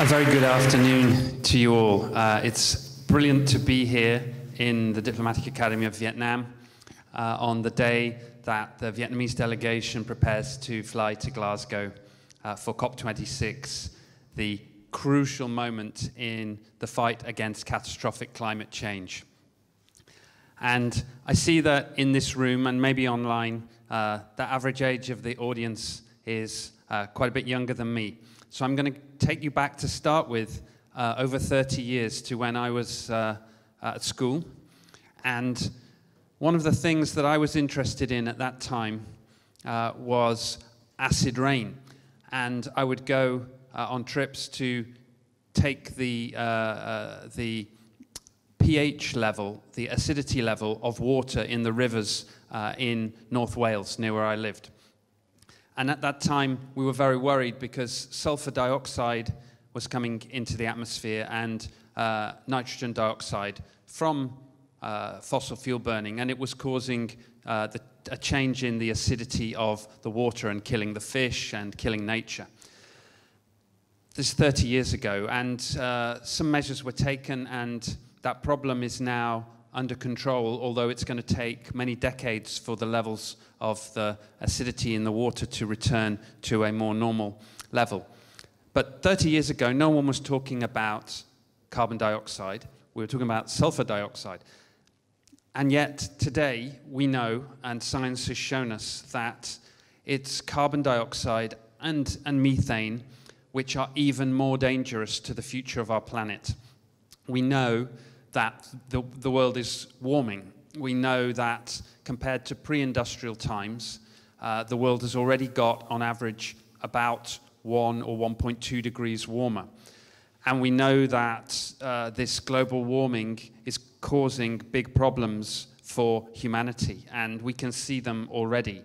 very good afternoon to you all. It's brilliant to be here in the Diplomatic Academy of Vietnam on the day that the Vietnamese delegation prepares to fly to Glasgow for COP26, the crucial moment in the fight against catastrophic climate change. And I see that in this room and maybe online, the average age of the audience is quite a bit younger than me. So I'm going to take you back to start with over 30 years to when I was at school. And one of the things that I was interested in at that time was acid rain. And I would go on trips to take the pH level, the acidity level of water in the rivers in North Wales, near where I lived. And at that time, we were very worried because sulfur dioxide was coming into the atmosphere and nitrogen dioxide from fossil fuel burning, and it was causing a change in the acidity of the water and killing the fish and killing nature. This is 30 years ago, and some measures were taken, and that problem is now under control, although it's going to take many decades for the levels of the acidity in the water to return to a more normal level. But 30 years ago, no one was talking about carbon dioxide. We were talking about sulfur dioxide. And yet, today, we know, and science has shown us, that it's carbon dioxide and methane which are even more dangerous to the future of our planet. We know that the world is warming. We know that compared to pre-industrial times, the world has already got, on average, about 1 or 1.2 degrees warmer. And we know that this global warming is causing big problems for humanity, and we can see them already.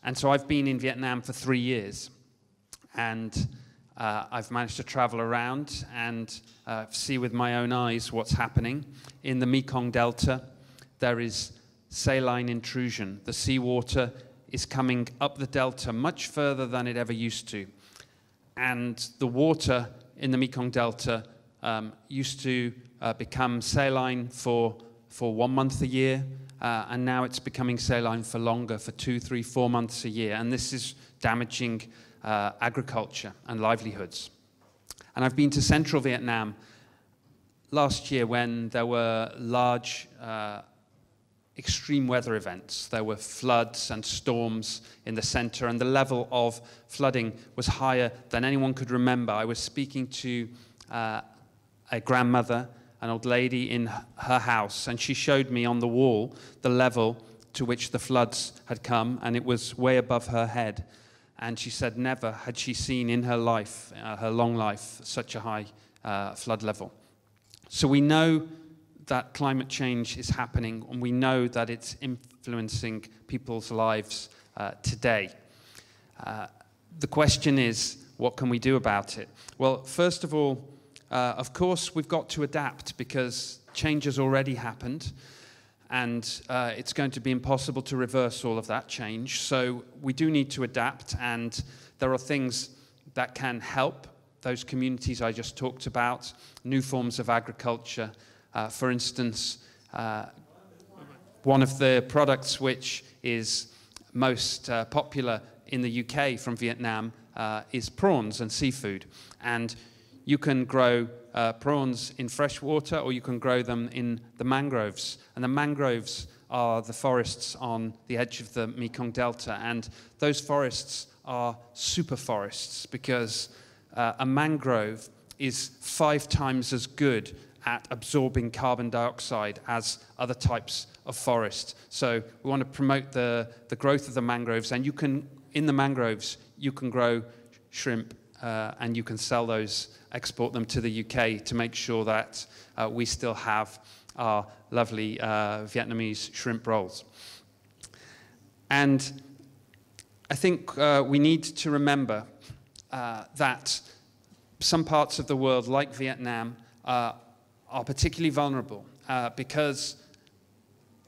And so I've been in Vietnam for 3 years, and I've managed to travel around and see with my own eyes what's happening. In the Mekong Delta, there is saline intrusion. The seawater is coming up the delta much further than it ever used to. And the water in the Mekong Delta used to become saline for 1 month a year, and now it's becoming saline for longer, for 2, 3, 4 months a year. And this is damaging agriculture and livelihoods. And I've been to central Vietnam last year when there were large extreme weather events. There were floods and storms in the center, and the level of flooding was higher than anyone could remember. I was speaking to a grandmother, an old lady in her house, and she showed me on the wall the level to which the floods had come, and it was way above her head. And she said never had she seen in her life, her long life, such a high flood level. So we know that climate change is happening, and we know that it's influencing people's lives today. The question is, what can we do about it? Well, first of all, of course, we've got to adapt, because change has already happened. And it's going to be impossible to reverse all of that change. So we do need to adapt, and there are things that can help those communities I just talked about, new forms of agriculture. For instance, one of the products which is most popular in the UK from Vietnam is prawns and seafood. And you can grow prawns in fresh water, or you can grow them in the mangroves. And the mangroves are the forests on the edge of the Mekong Delta. And those forests are super forests, because a mangrove is 5 times as good at absorbing carbon dioxide as other types of forest. So we want to promote the growth of the mangroves. And you can, in the mangroves, you can grow shrimp, and you can sell those, export them to the UK to make sure that we still have our lovely Vietnamese shrimp rolls. And I think we need to remember that some parts of the world, like Vietnam, are particularly vulnerable because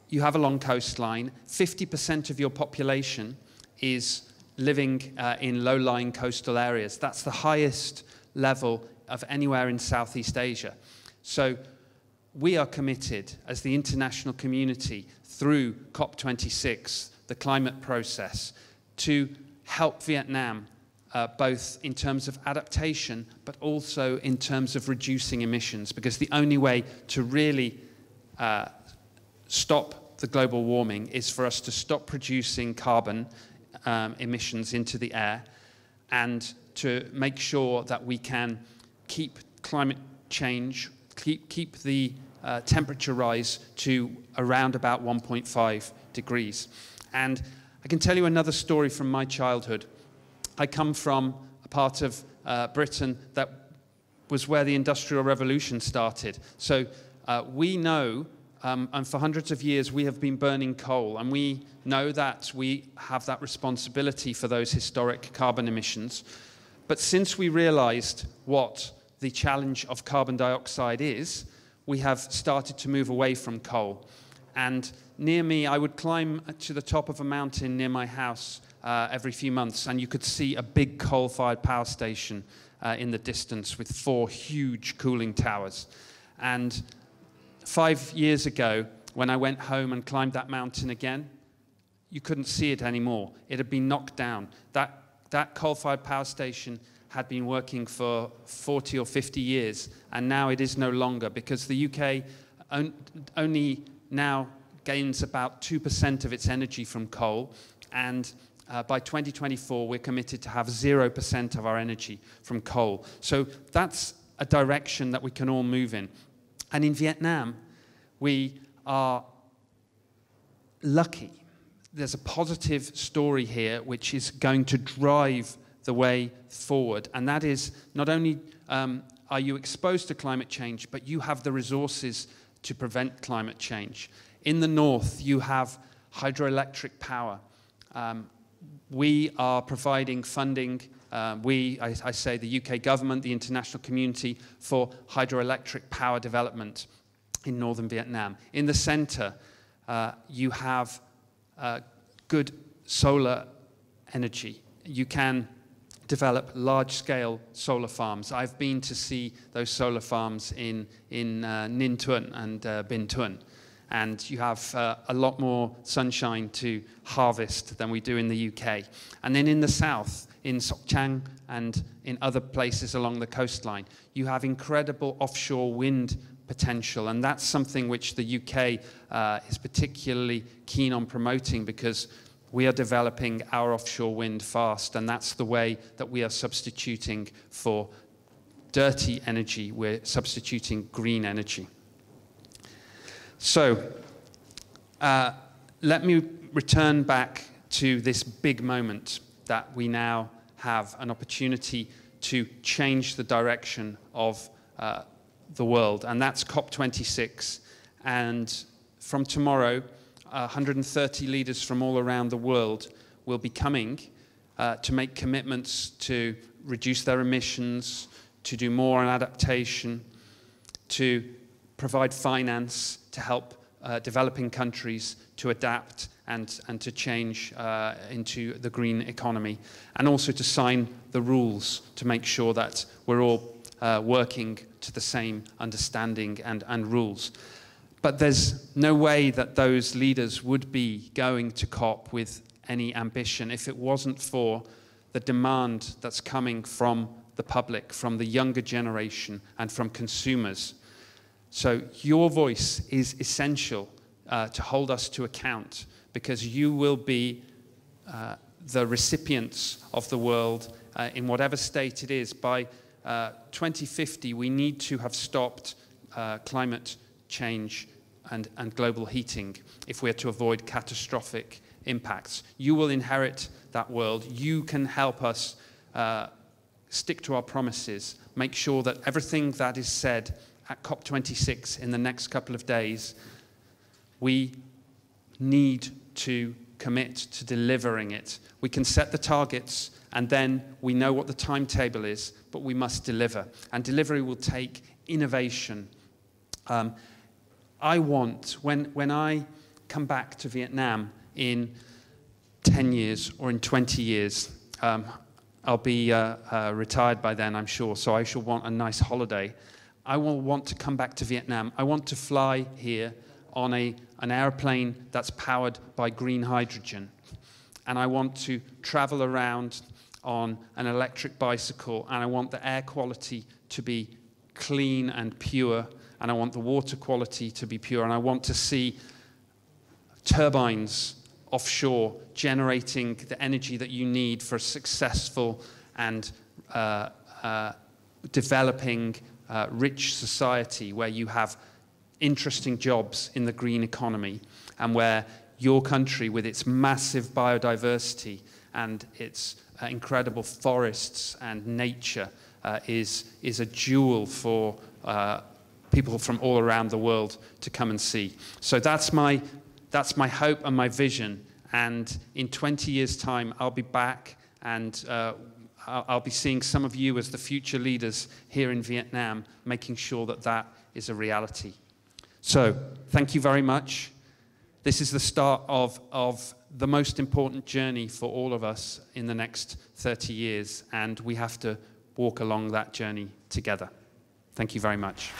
you have a long coastline. 50% of your population is living in low-lying coastal areas. That's the highest level of anywhere in Southeast Asia. So we are committed as the international community through COP26, the climate process, to help Vietnam both in terms of adaptation, but also in terms of reducing emissions, because the only way to really stop the global warming is for us to stop producing carbon emissions into the air, and to make sure that we can keep climate change, keep the temperature rise to around about 1.5 degrees. And I can tell you another story from my childhood. I come from a part of Britain that was where the Industrial Revolution started. So we know, and for hundreds of years we have been burning coal, and we know that we have that responsibility for those historic carbon emissions. But since we realized what the challenge of carbon dioxide is, we have started to move away from coal. And near me, I would climb to the top of a mountain near my house every few months, and you could see a big coal-fired power station in the distance with 4 huge cooling towers. And 5 years ago, when I went home and climbed that mountain again, you couldn't see it anymore. It had been knocked down. That coal-fired power station had been working for 40 or 50 years, and now it is no longer, because the UK only now gains about 2% of its energy from coal, and by 2024 we're committed to have 0% of our energy from coal. So that's a direction that we can all move in. And in Vietnam, we are lucky. There's a positive story here which is going to drive the way forward, and that is not only are you exposed to climate change, but you have the resources to prevent climate change. In the north, you have hydroelectric power. We are providing funding, I say the UK government, the international community, for hydroelectric power development in northern Vietnam. In the center, you have good solar energy. You can develop large-scale solar farms. I've been to see those solar farms in Ninh Thuận and Binh Thuận, and you have a lot more sunshine to harvest than we do in the UK. And then in the south, in Soc Trang and in other places along the coastline, you have incredible offshore wind potential, and that's something which the UK is particularly keen on promoting, because we are developing our offshore wind fast, and that's the way that we are substituting for dirty energy. We're substituting green energy. So let me return back to this big moment that we now have an opportunity to change the direction of the world, and that's COP26. And from tomorrow, 130 leaders from all around the world will be coming to make commitments to reduce their emissions, to do more on adaptation, to provide finance to help developing countries to adapt and to change into the green economy, and also to sign the rules to make sure that we're all working to the same understanding and rules. But there's no way that those leaders would be going to COP with any ambition if it wasn't for the demand that's coming from the public, from the younger generation, and from consumers. So your voice is essential to hold us to account, because you will be the recipients of the world in whatever state it is. By 2050, we need to have stopped climate change and global heating if we're to avoid catastrophic impacts. You will inherit that world. You can help us stick to our promises, make sure that everything that is said at COP26 in the next couple of days, we need to commit to delivering it. We can set the targets, and then we know what the timetable is, but we must deliver. And delivery will take innovation. I want, when I come back to Vietnam in 10 years or in 20 years, I'll be retired by then, I'm sure, so I shall want a nice holiday. I will want to come back to Vietnam. I want to fly here on an airplane that's powered by green hydrogen. And I want to travel around on an electric bicycle, and I want the air quality to be clean and pure, and I want the water quality to be pure, and I want to see turbines offshore generating the energy that you need for a successful and developing rich society where you have interesting jobs in the green economy, and where your country, with its massive biodiversity and its incredible forests and nature, is a jewel for people from all around the world to come and see. So that's my hope and my vision. And in 20 years' time, I'll be back, and I'll be seeing some of you as the future leaders here in Vietnam, making sure that that is a reality. So, thank you very much. This is the start of the most important journey for all of us in the next 30 years, and we have to walk along that journey together. Thank you very much.